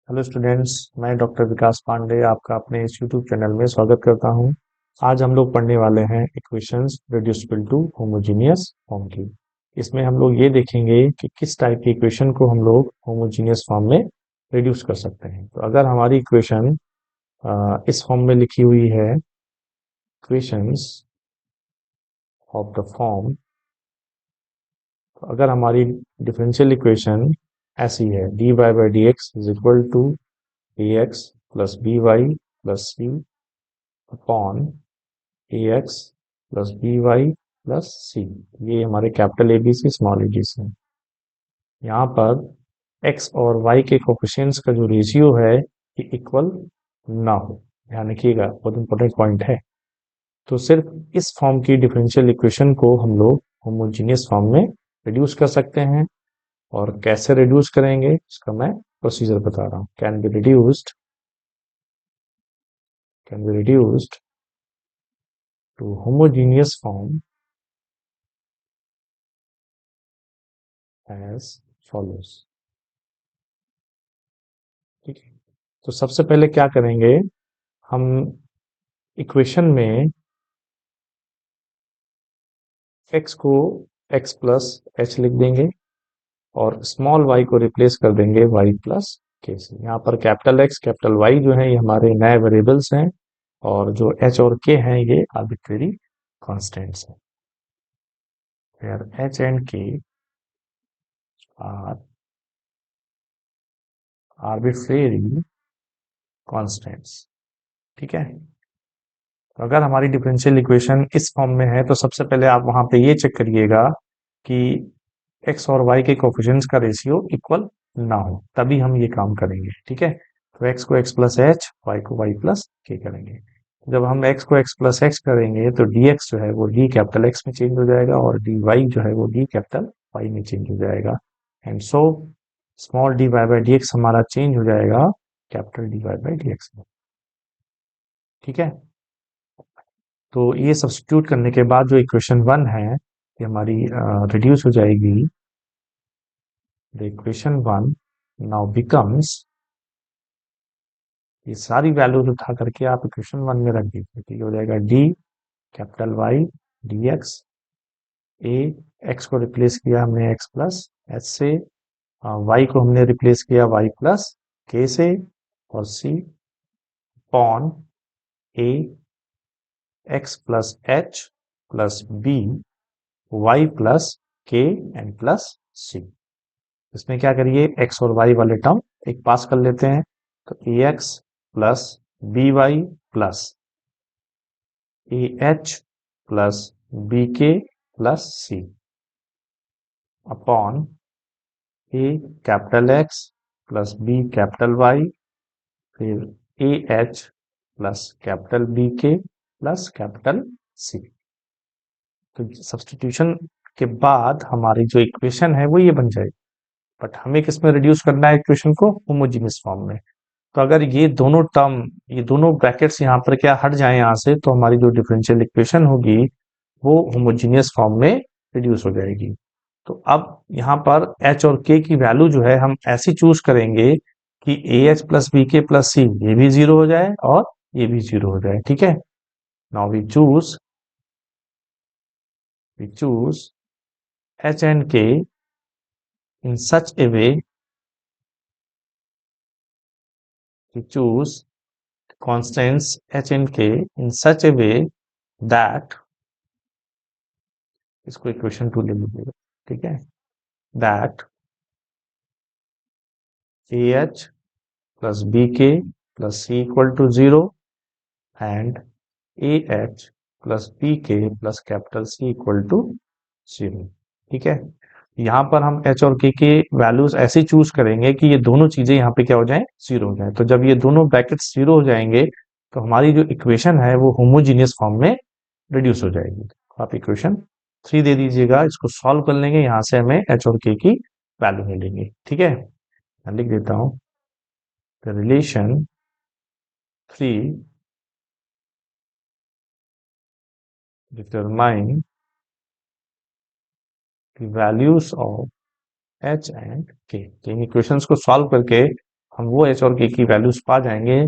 Hello students, मैं doctor विकास पांडे आपका अपने इस यूट्यूब चैनल में स्वागत करता हूं। आज हम लोग पढ़ने वाले हैं equations reducible to homogeneous form की। इसमें हम लोग ये देखेंगे कि किस टाइप की इक्वेशन को हम लोग होमोजीनियस फॉर्म में रिड्यूस कर सकते हैं। तो अगर हमारी इक्वेशन इस फॉर्म में लिखी हुई है, इक्वेशंस ऑफ द फॉर्म, तो अगर हमारी डिफरेंशियल इक्वेशन ऐसी है, d Y by D x is equal to a x plus b y plus c upon a x plus b y plus c. ये हमारे capital A B C small a B c. यहाँ पर x और Y के coefficients का जो ratio है ये इक्वल ना हो, ध्यान रखिएगा, बहुत इंपॉर्टेंट पॉइंट है। तो सिर्फ इस फॉर्म की डिफरेंशियल इक्वेशन को हम लोग होमोजीनियस फॉर्म में रिड्यूस कर सकते हैं। और कैसे रिड्यूस करेंगे इसका मैं प्रोसीजर बता रहा हूँ। Can be reduced to homogeneous form as follows. ठीक है, तो सबसे पहले क्या करेंगे, हम इक्वेशन में x को x प्लस एच लिख देंगे और स्मॉल y को रिप्लेस कर देंगे y प्लस के से। यहाँ पर कैपिटल x कैपिटल y जो है ये हमारे नए वेरिएबल्स हैं और जो h और k हैं ये आर्बिट्रेरी कांस्टेंट्स हैं। Where h and k are arbitrary constants. ठीक है, तो अगर हमारी डिफरेंशियल इक्वेशन इस फॉर्म में है तो सबसे पहले आप वहां पे ये चेक करिएगा कि एक्स और वाई के कोफिशिएंट्स का रेशियो इक्वल ना हो, तभी हम ये काम करेंगे। ठीक है, तो एक्स को एक्स प्लस एच, वाई को वाई प्लस के करेंगे। जब हम एक्स को एक्स प्लस एक्स करेंगे तो डी एक्स जो है वो डी कैपिटल एक्स में चेंज हो जाएगा और डी वाई जो है वो डी कैपिटल वाई में चेंज हो जाएगा। And so small d Y by D x हमारा चेंज हो जाएगा capital D Y by D x में। ठीक है, तो ये सब्स्टिट्यूट करने के बाद जो इक्वेशन वन है ये हमारी रिड्यूस हो जाएगी। The equation one now becomes, ये सारी वैल्यूज उठा करके आप इक्वेशन वन में रख दीजिए। तो ये हो जाएगा d capital Y d x, a x को रिप्लेस किया हमने एक्स प्लस एच से, वाई को हमने रिप्लेस किया वाई प्लस के से, और c upon a x plus h plus b y plus k and plus c. इसमें क्या करिए, एक्स और वाई वाले टर्म एक पास कर लेते हैं। तो a x plus b y plus a h plus b k plus c upon a capital X plus b capital Y, फिर a h plus capital B k plus capital C. तो substitution के बाद हमारी जो equation है वो ये बन जाएगी। बट हमें किसमें रिड्यूस करना है इक्वेशन को, होमोजीनियस फॉर्म में। तो अगर ये दोनों टर्म, ये दोनों ब्रैकेट्स यहाँ पर क्या हट जाए यहाँ से, तो हमारी जो डिफरेंशियल इक्वेशन होगी वो होमोजीनियस फॉर्म में रिड्यूस हो जाएगी। तो अब यहाँ पर एच और के की वैल्यू जो है हम ऐसी चूज करेंगे कि ए h plus b k plus c ये भी जीरो हो जाए और ये भी जीरो हो जाए। ठीक है, now we choose h and k in such a way, we choose constants h and k in such a way that, इसको इक्वेशन टू ले लीजिएगा। ठीक है, that a h plus b k plus c equal to zero and a h plus b k plus capital C equal to zero. ठीक है, यहाँ पर हम एच और के वैल्यूज ऐसे चूज करेंगे कि ये दोनों चीजें यहाँ पे क्या हो जाए, जीरो हो जाए। तो जब ये दोनों ब्रैकेट्स जीरो हो जाएंगे तो हमारी जो इक्वेशन है वो होमोजीनियस फॉर्म में रिड्यूस हो जाएगी। तो आप इक्वेशन थ्री दे दीजिएगा, इसको सॉल्व कर लेंगे, यहाँ से हमें एच और के की वैल्यू मिलेंगी। ठीक है, मैं लिख देता हूं, the relation three determine the values of H and k. In equations को सॉल्व करके हम वो एच और के की वैल्यूज पा जाएंगे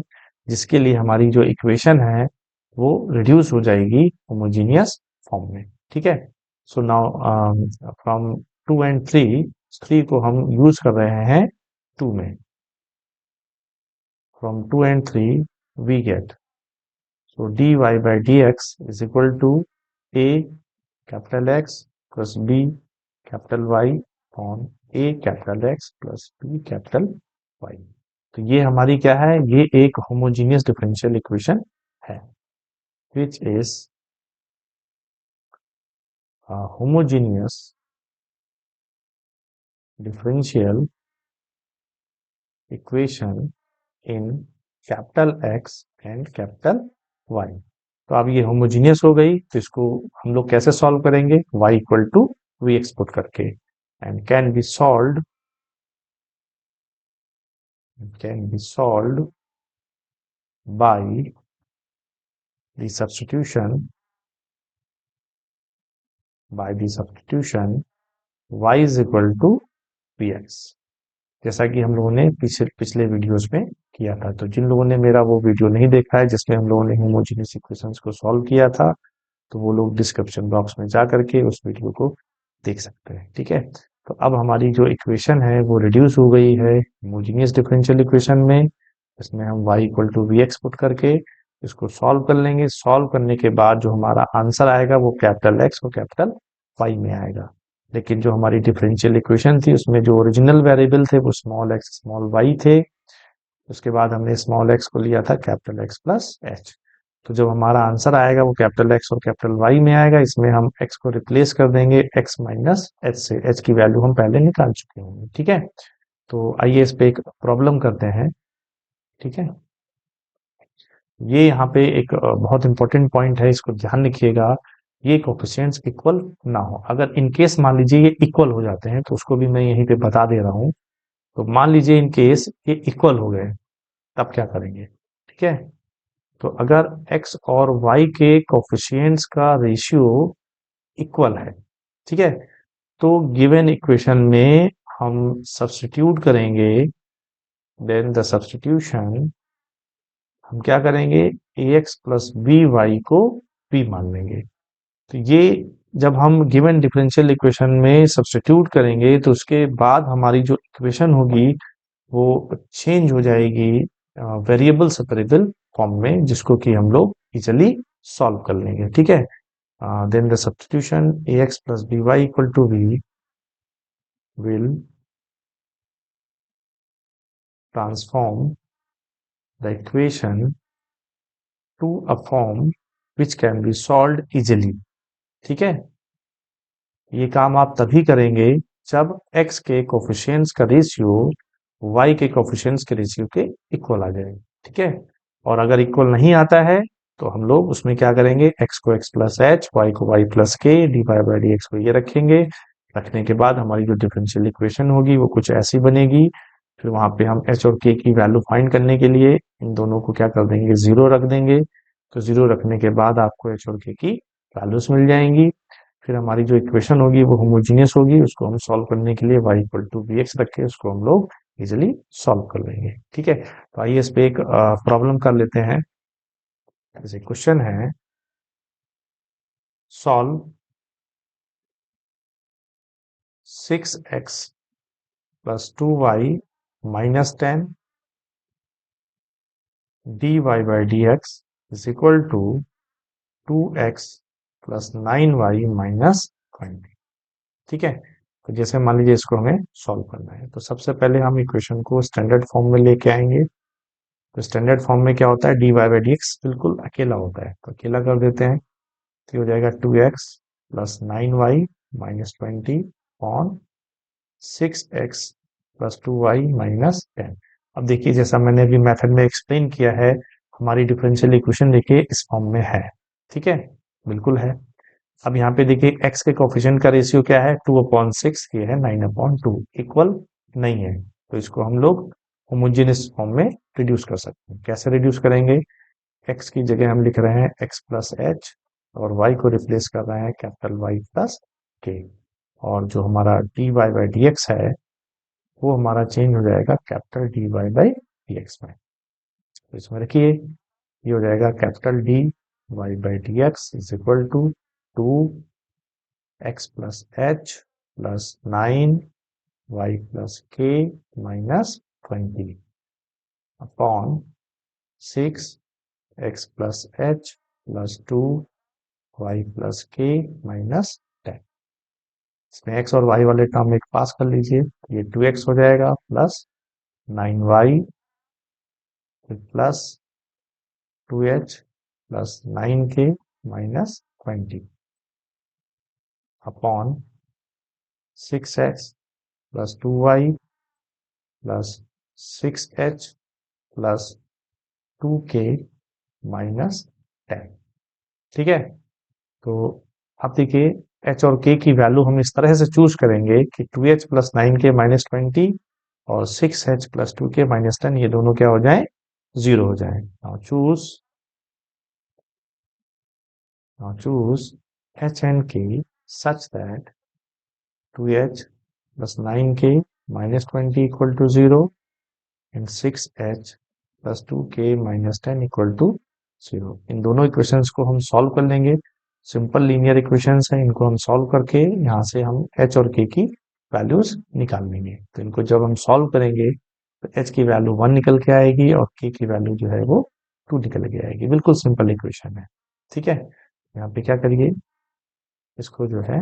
जिसके लिए हमारी जो इक्वेशन है वो रिड्यूस हो जाएगी होमोजीनियस फॉर्म में। ठीक है, सो नाउ फ्रॉम 2 and 3, 3 को हम यूज कर रहे हैं 2 में। From 2 and 3 we get, so dy by dx is equal to a capital X plus b capital Y upon a capital X plus b capital Y। तो ये हमारी क्या है, ये एक होमोजीनियस डिफरेंशियल इक्वेशन है, which is a homogeneous differential equation in capital X and capital Y। तो अब ये होमोजीनियस हो गई, तो इसको हम लोग कैसे सॉल्व करेंगे, y equal to v x put करके, and can be solved by the substitution y is equal to v x, जैसा कि हम लोगों ने पिछले वीडियोस में किया था। तो जिन लोगों ने मेरा वो वीडियो नहीं देखा है जिसमें हम लोगों ने होमोजीनियस इक्वेशंस को सॉल्व किया था, तो वो लोग डिस्क्रिप्शन बॉक्स में जा करके उस वीडियो को देख सकते हैं। ठीक है, तो अब हमारी जो इक्वेशन है वो रिड्यूस हो गई है होमोजीनियस डिफरेंशियल इक्वेशन में। इसमें हम y equal to v x put करके इसको सॉल्व कर लेंगे। सॉल्व करने के बाद जो हमारा आंसर आएगा वो कैपिटल एक्स और कैपिटल वाई में आएगा। लेकिन जो हमारी डिफरेंशियल इक्वेशन थी उसमें जो ओरिजिनल वेरिएबल थे वो स्मॉल एक्स स्मॉल वाई थे। उसके बाद हमने स्मॉल एक्स को लिया था कैपिटल एक्स प्लस एच। तो जब हमारा आंसर आएगा वो कैपिटल एक्स और कैपिटल वाई में आएगा। इसमें हम एक्स को रिप्लेस कर देंगे एक्स माइनस एच से, एच की वैल्यू हम पहले निकाल चुके होंगे। ठीक है, तो आइए इस पे एक प्रॉब्लम करते हैं। ठीक है, ये यहाँ पे एक बहुत इंपॉर्टेंट पॉइंट है, इसको ध्यान रखिएगा। ये कोफिशिएंट्स इक्वल ना हो, अगर इन केस मान लीजिए ये इक्वल हो जाते हैं तो उसको भी मैं यहीं पे बता दे रहा हूँ। तो मान लीजिए इन केस ये इक्वल हो गए, तब क्या करेंगे। ठीक है, तो अगर x और y के कोफिशिएंट्स का रेशियो इक्वल है, ठीक है, तो गिवन इक्वेशन में हम सब्स्टिट्यूट करेंगे। देन द सब्स्टिट्यूशन, हम क्या करेंगे, ax प्लस बी वाई को b मान लेंगे। तो ये जब हम गिवन डिफरेंशियल इक्वेशन में सब्स्टिट्यूट करेंगे तो उसके बाद हमारी जो इक्वेशन होगी वो चेंज हो जाएगी वेरिएबल सेपरेबल फॉर्म में, जिसको कि हम लोग इजिली सॉल्व कर लेंगे। ठीक है, then the substitution ax plus by equal to v will transform the equation to a form which can be solved easily। ठीक है, ये काम आप तभी करेंगे जब x के कोफिशिएंट्स का रेशियो y के कोफिशिएंट्स के रेशियो के इक्वल आ जाए। ठीक है, और अगर इक्वल नहीं आता है तो हम लोग उसमें क्या करेंगे, x को x प्लस एच, y को y plus k, d Y by D x को ये रखेंगे। रखने के बाद हमारी जो डिफरेंशियल इक्वेशन होगी वो कुछ ऐसी बनेगी। फिर वहां पे हम h और k की वैल्यू फाइंड करने के लिए इन दोनों को क्या कर देंगे, जीरो रख देंगे। तो जीरो रखने के बाद आपको h और k की वैल्यूज मिल जाएंगी। फिर हमारी जो इक्वेशन होगी वो होमोजीनियस होगी, उसको हम सॉल्व करने के लिए y equal to v x रख के उसको हम लोग इजिली सॉल्व कर लेंगे। ठीक है, तो आइए इस पे एक प्रॉब्लम कर लेते हैं। जैसे क्वेश्चन है, solve 6x plus 2y minus 10 dy by dx is equal to 2x plus 9y minus 20। ठीक है, तो जैसे मान लीजिए इसको हमें सॉल्व करना है, तो सबसे पहले हम इक्वेशन को स्टैंडर्ड फॉर्म में लेके आएंगे। तो स्टैंडर्ड फॉर्म में क्या होता है, d Y by D x बिल्कुल अकेला होता है, तो अकेला कर देते हैं। तो हो जाएगा 2x plus 9y minus 20 on 6x plus 2y minus 10। अब देखिए जैसा मैंने अभी मेथड में एक्सप्लेन किया है, हमारी डिफरेंशियल इक्वेशन देखिए इस फॉर्म में है। ठीक है, बिल्कुल है। अब यहाँ पे देखिए x के कोफिशिएंट का रेशियो क्या है, 2/6, ये है 9/2, इक्वल नहीं है। तो इसको हम लोग होमोजेनियस फॉर्म में रिड्यूस कर सकते हैं। कैसे रिड्यूस करेंगे, x की जगह हम लिख रहे हैं x प्लस एच और y को रिप्लेस कर रहे हैं कैपिटल Y प्लस के, और जो हमारा d Y by D x है वो हमारा चेंज हो जाएगा capital D Y by dx में। तो इसमें रखिए, ये हो जाएगा capital D Y by D x is equal to 2x plus h plus 9y plus k minus 20 upon 6x plus h plus 2y plus k minus 10। इसमें x और y वाले टर्म एक पास कर लीजिए, ये 2x हो जाएगा plus 9y plus 2h plus 9k minus 20 upon 6x plus 2y plus 6h plus 2k minus 10। ठीक है, तो अब देखिए h और k की वैल्यू हम इस तरह से चूज करेंगे कि 2h प्लस 9k माइनस 20 और 6h प्लस 2k माइनस 10 ये दोनों क्या हो जाए, 0 हो जाए। Now choose h and k such that 2h plus 9k minus 20 equal to 0 and 6h plus 2k minus 10 equal to 0। इन दोनों इक्वेशंस को हम सॉल्व कर लेंगे। सिंपल लीनियर इक्वेशंस हैं, इनको हम सॉल्व करके यहाँ से हम h और k की वैल्यूज निकाल लेंगे। तो इनको जब हम सॉल्व करेंगे तो h की वैल्यू 1 निकल के आएगी और k की वैल्यू जो है वो 2 निकल के आएगी। बिल्कुल सिंपल इक्वेशन है। ठीक है, यहाँ पे क्या करिए, इसको जो है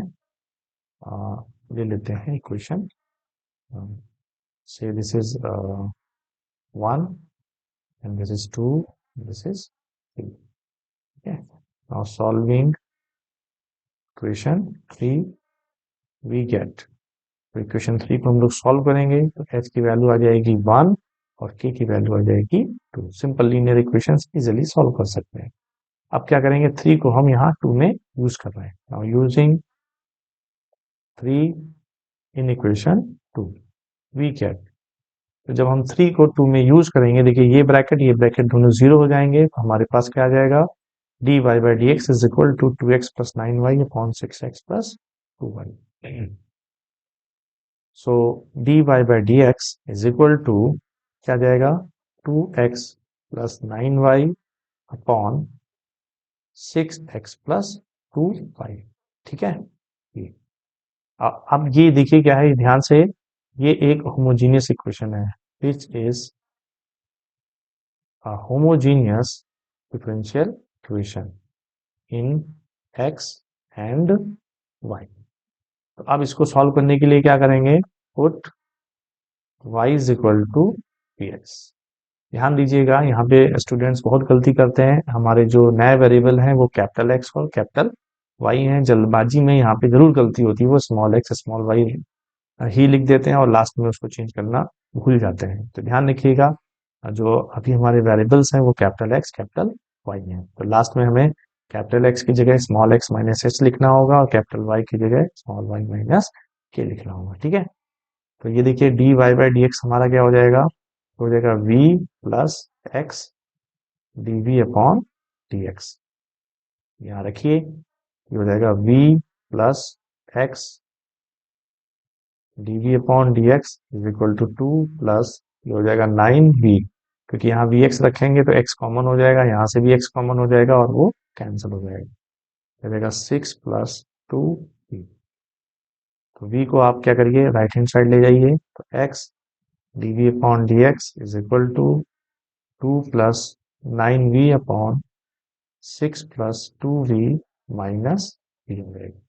ले लेते हैं equation, say this is 1 and this is 2, this is 3। okay, now solving equation 3 we get, तो इक्वेशन 3 को हम लोग सॉल्व करेंगे तो h की वैल्यू आ जाएगी 1 और k की वैल्यू आ जाएगी 2। Simple linear equations easily solve कर सकते हैं। अब क्या करेंगे, 3 को हम यहाँ 2 में यूज कर रहे हैं। Now using 3 in equation 2 we get, तो जब हम 3 को 2 में यूज करेंगे, देखिए ये ब्रैकेट दोनों 0 हो जाएंगे, तो हमारे पास क्या आ जाएगा, dy by dx is equal to 2x plus 9y upon 6x plus 2y। so dy by dx is equal to क्या जाएगा, 2x plus 9y upon 6x plus 2y। ठीक है, अब ये देखिए क्या है, ध्यान से, ये एक होमोजीनियस इक्वेशन है, which is a homogeneous differential equation in x and y। तो अब इसको सॉल्व करने के लिए क्या करेंगे, put y is equal to px। ध्यान दीजिएगा, यहाँ पे स्टूडेंट्स बहुत गलती करते हैं, हमारे जो नए वेरिएबल हैं वो कैपिटल एक्स और कैपिटल वाई हैं। जल्दबाजी में यहाँ पे जरूर गलती होती है, वो small x small why he लिख देते हैं और लास्ट में उसको चेंज करना भूल जाते हैं। तो ध्यान रखिएगा, जो अभी हमारे वेरिएबल्स हैं वो कैपिटल एक्स कैपिटल वाई हैं, तो लास्ट में हमें कैपिटल एक्स की जगह स्मॉल एक्स माइनस एच लिखना होगा और कैपिटल वाई की जगह स्मॉल वाई माइनस के लिखना होगा। ठीक है, तो ये देखिए d Y by D x हमारा क्या हो जाएगा v plus x d v upon d x. यहाँ रखिए, ये हो जाएगा v plus x d v upon d x is equal to 2 plus ये हो जाएगा 9v, क्योंकि यहाँ वी एक्स रखेंगे तो x कॉमन हो जाएगा, यहाँ से भी x कॉमन हो जाएगा और वो कैंसिल हो जाएगा, हो जाएगा 6 प्लस 2v। तो v को आप क्या करिए, राइट हैंड साइड ले जाइए, तो x d v upon d x is equal to 2 plus 9v upon 6 plus 2v minus v हो जाएगा।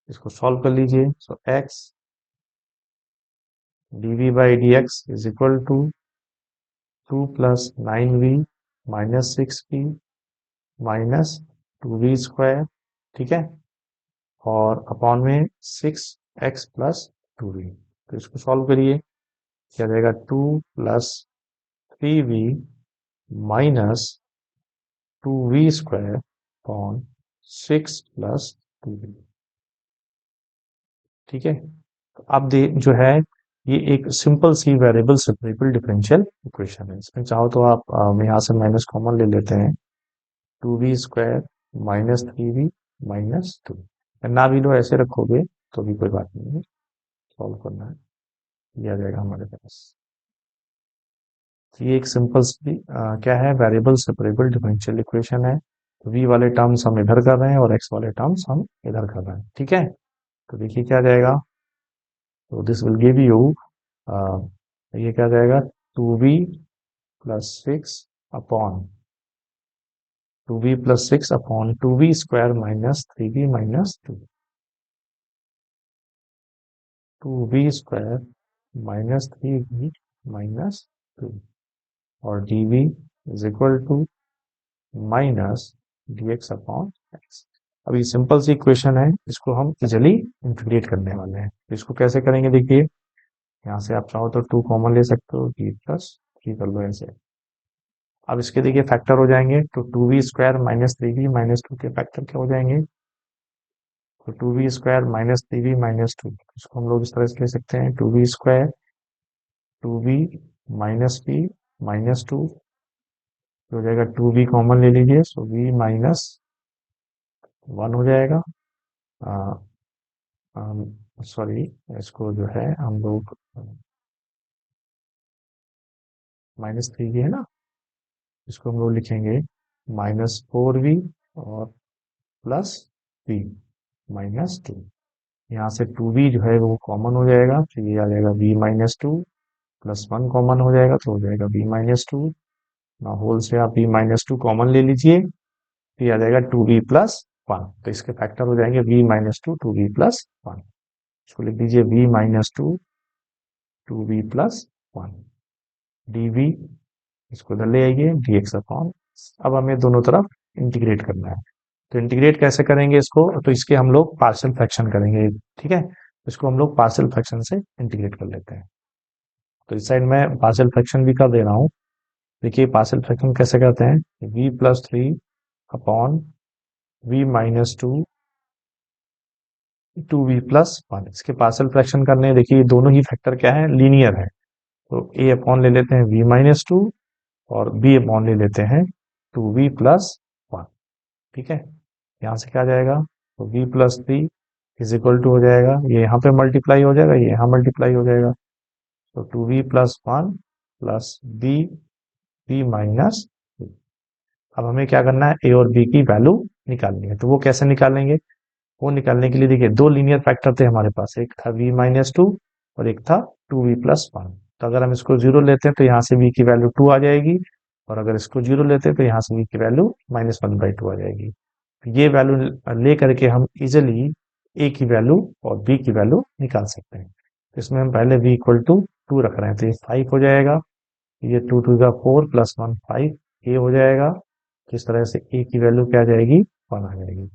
इसको सॉल्व कर लीजिए, so x dv by dx is equal to 2 plus 9v minus 6v minus 2v square. ठीक है, और upon में 6x plus 2v। तो इसको सॉल्व करिए, क्या जाएगा 2 plus 3v minus 2v square upon 6 plus 2v। ठीक है, तो अब जो है ये एक सिंपल सी वेरिएबल सेपरेबल डिफरेंशियल इक्वेशन है। इसमें चाहो तो आप यहाँ से माइनस कॉमन ले लेते हैं, 2v square minus 3v minus 2। ना भी लो ऐसे रखोगे तो भी कोई बात नहीं है, सॉल्व करना है, ये आ जाएगा हमारे पास। तो ये एक सिंपल क्या है, वेरिएबल सेपरेबल डिफरेंशियल इक्वेशन है। तो v वाले टर्म्स हम इधर कर रहे हैं और x वाले टर्म्स हम इधर कर रहे हैं, ठीक है। तो देखिए क्या जाएगा, तो दिस विल गिव यू, ये क्या जाएगा, 2v+6 upon 2v+6 upon 2v² minus 3v-2, 2v² minus 3v-2, और dv is equal to minus dx upon x। अब ये सिंपल सी इक्वेशन है, इसको हम इजिली इंटीग्रेट करने वाले हैं। तो इसको कैसे करेंगे, देखिए यहाँ से आप चाहो तो 2 कॉमन ले सकते हो, v+3 कर लो ऐसे। अब इसके देखिए फैक्टर हो जाएंगे, तो 2v² माइनस 3v-2 के फैक्टर क्या हो जाएंगे, तो 2v² माइनस 3v-2, इसको हम लोग इस तरह से ले सकते हैं, 2v², 2v minus v minus 2, हो जाएगा 2v कॉमन ले लीजिए, सो v-1 हो जाएगा। सॉरी, इसको जो है हम लोग -3v है ना, इसको हम लोग लिखेंगे -4v और प्लस v -2। यहाँ से 2v जो है वो कॉमन हो जाएगा, तो ये आ जाएगा v-2 प्लस 1 कॉमन हो जाएगा, तो हो जाएगा v-2 ना, होल से आप v-2 कॉमन ले लीजिए, तो ये आ जाएगा 2v+1। तो इसके फैक्टर हो जाएंगे v-2 2v+1, इसको लिख दीजिए v-2 2v+1 dv, इसको इधर ले आइए dx अपॉन। अब हमें दोनों तरफ इंटीग्रेट करना है, तो इंटीग्रेट कैसे करेंगे इसको, तो इसके हम लोग पार्शियल फ्रैक्शन करेंगे, ठीक है। इसको हम लोग पार्शियल फ्रैक्शन से इंटीग्रेट कर लेते हैं। तो इस साइड में पार्शियल फ्रैक्शन भी कर दे रहा हूँ। देखिए पार्शियल फ्रैक्शन कैसे करते हैं, v+3 अपॉन v-2 2v+1, इसके पार्शियल फ्रैक्शन करने हैं। देखिए दोनों ही फैक्टर क्या है, लीनियर है, तो a अपॉन ले लेते हैं v-2 और b अपॉन ले लेते हैं 2v+1, ठीक है। यहाँ से क्या आ जाएगा, तो v+3 इज इक्वल टू हो जाएगा, ये यहाँ पे मल्टीप्लाई हो जाएगा, ये यहाँ मल्टीप्लाई हो जाएगा, तो 2v+1 प्लस b-2। अब हमें क्या करना है, a और b की वैल्यू निकालनी है। तो वो कैसे निकालेंगे, वो निकालने के लिए देखिए दो लीनियर फैक्टर थे हमारे पास, एक था v-2 और एक था 2v+1। तो अगर हम इसको जीरो लेते हैं तो यहाँ से v की वैल्यू 2 आ जाएगी, और अगर इसको जीरो लेते हैं तो यहाँ से v की वैल्यू -1/2 आ जाएगी। ये वैल्यू ले करके हम इजिली a की वैल्यू और b की वैल्यू निकाल सकते हैं। तो इसमें हम पहले v इक्वल टू 2 रख रहे हैं, तो ये 5 हो जाएगा, ये 2 to the 4 + 1 5 a हो जाएगा। इस तरह से a की वैल्यू क्या आ जाएगी, 1 आ जाएगी।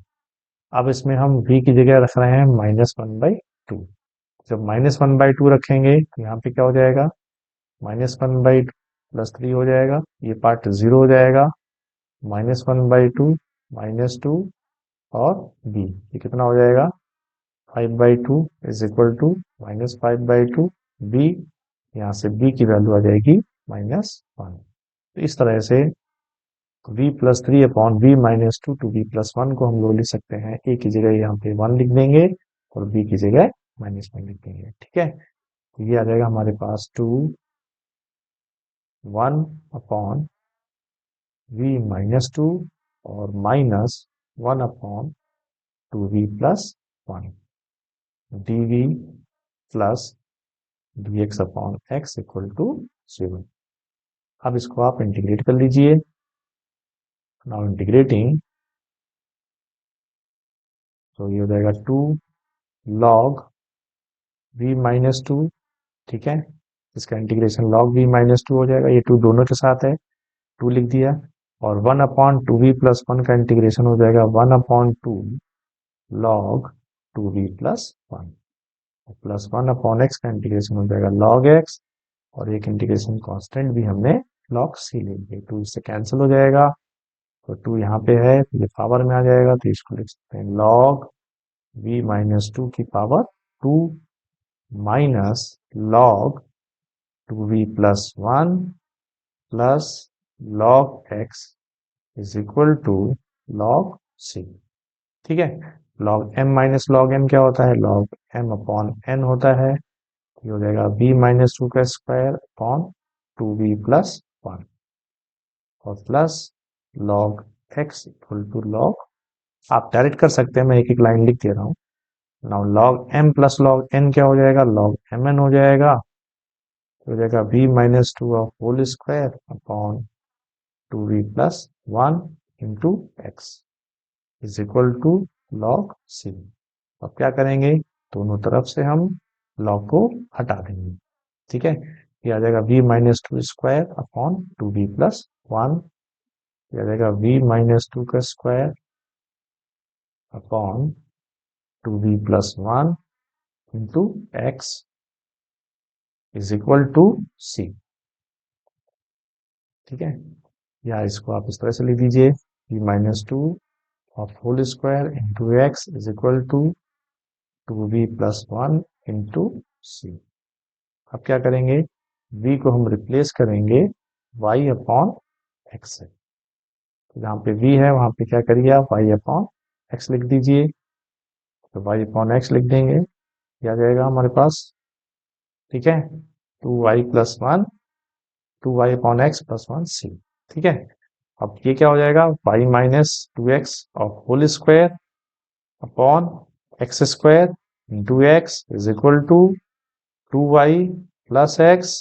अब इसमें हम v की जगह रख रहे हैं -1/2। जब -1/2 रखेंगे तो यहाँ पे क्या हो जाएगा, -1/2 + 3 हो जाएगा, ये पार्ट 0 हो जाएगा, -1/2 -2 और b, ये कितना हो जाएगा, 5/2 इज इक्वल टू -5/2 b, यहाँ से b की वैल्यू आ जाएगी -1। तो इस तरह से v+3 अपॉन v-2 2v+1 को हम लोग लिख सकते हैं, a की जगह यहाँ पे 1 लिख देंगे और b की जगह -1 लिख देंगे, ठीक है। तो ये आ जाएगा हमारे पास 1 अपॉन v-2 और -1 upon 2v+1 dv plus dx upon x equal to 0। अब इसको आप इंटीग्रेट कर लीजिए, नाउ इंटीग्रेटिंग, तो ये हो जाएगा 2 log v-2, ठीक है। इसका इंटीग्रेशन log v-2 हो जाएगा, ये 2 दोनों के साथ है, 2 लिख दिया, और 1 अपॉन 2v+1 का इंटीग्रेशन हो जाएगा 1/2 log 2v+1, plus 1 upon x का इंटीग्रेशन हो जाएगा log x, और एक इंटीग्रेशन कांस्टेंट भी हमने log c ले लिया, 2 इससे कैंसिल हो जाएगा, तो 2 यहाँ पे है तो ये पावर में आ जाएगा, तो इसको लिख सकते हैं log v-2 की power 2 minus log 2v+1 plus log x is equal to log c, ठीक है। log m minus log n क्या होता है, log m अपॉन n होता है, ये हो जाएगा v-2 का स्क्वायर अपॉन 2v+1 1 और plus log x equal to log, आप डायरेक्ट कर सकते हैं, मैं एक एक लाइन लिख दे रहा हूँ। Now log m plus log n क्या हो जाएगा, log mn हो जाएगा v minus two of whole square upon 2v plus 1 into x is equal to log c। अब क्या करेंगे, दोनों तरफ से हम log को हटा देंगे। ठीक है, ये आ जाएगा v minus two square upon 2v plus 1, ये आ जाएगा v माइनस टू का square upon 2v plus 1 into x is equal to c। ठीक है, या इसको आप इस तरह से लिख दीजिए, v minus two of whole square into x is equal to 2v plus 1 into c। अब क्या करेंगे, v को हम रिप्लेस करेंगे y अपॉन x से, तो जहाँ पे v है वहां पे क्या करिए आप y अपॉन x लिख दीजिए, तो y अपॉन x लिख देंगे, क्या जाएगा हमारे पास। ठीक है, 2y plus 1, 2y upon x plus 1c। ठीक है, अब ये क्या हो जाएगा, y minus 2x of whole square upon x square into x is equal to 2y plus x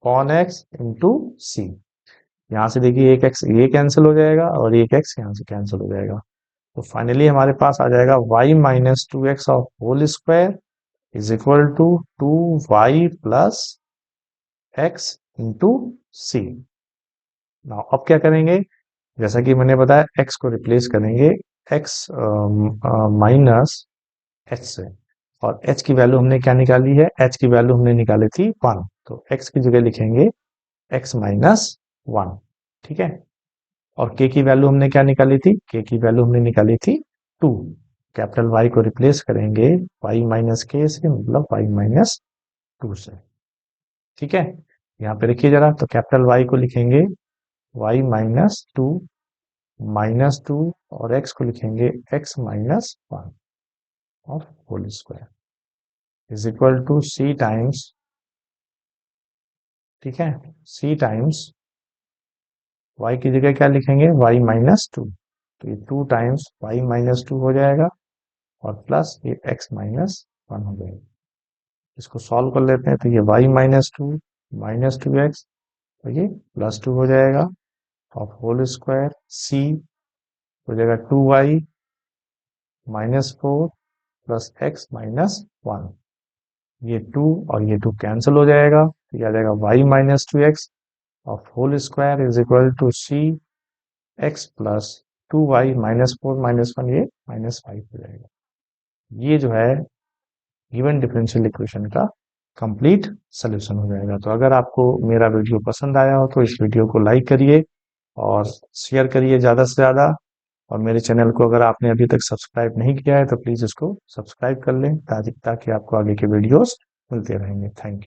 upon x into c. यहाँ से देखिए एक एक्स ये कैंसिल हो जाएगा और एक एक्स यहाँ से कैंसिल हो जाएगा, तो फाइनली हमारे पास आ जाएगा y minus 2x of whole square is equal to 2y plus x into c. Now अब क्या करेंगे, जैसा कि मैंने बताया x को रिप्लेस करेंगे x माइनस h से, और h की वैल्यू हमने क्या निकाली है, h की वैल्यू हमने निकाली थी 1, तो x की जगह लिखेंगे x माइनस 1। ठीक है, और k की वैल्यू हमने क्या निकाली थी, k की वैल्यू हमने निकाली थी 2, कैपिटल Y को रिप्लेस करेंगे y माइनस k से, मतलब y माइनस 2 से। ठीक है, यहाँ पे देखिए जरा, तो कैपिटल Y को लिखेंगे y माइनस 2 माइनस 2 और x को लिखेंगे x माइनस 1 और whole square is equal to c times, ठीक है, c टाइम्स y की जगह क्या लिखेंगे y माइनस 2, तो ये 2 टाइम्स y माइनस 2 हो जाएगा और प्लस ये x माइनस 1 हो जाएगा। इसको सॉल्व कर लेते हैं, तो ये y माइनस 2 माइनस 2x, तो ये प्लस 2 हो जाएगा और होल स्क्वायर c हो जाएगा 2y minus 4 plus x minus 1, ये 2 और ये 2 कैंसिल हो जाएगा, तो ये आ जाएगा y minus 2x of whole square is equal to c x plus 2y minus 4 minus 1, ये माइनस 5 हो जाएगा। ये जो है गिवन डिफरेंशियल इक्वेशन का कंप्लीट सोल्यूशन हो जाएगा। तो अगर आपको मेरा वीडियो पसंद आया हो तो इस वीडियो को लाइक करिए और शेयर करिए ज़्यादा से ज़्यादा, और मेरे चैनल को अगर आपने अभी तक सब्सक्राइब नहीं किया है तो प्लीज़ इसको सब्सक्राइब कर लें, ताकि आपको आगे के वीडियोस मिलते रहेंगे। Thank you.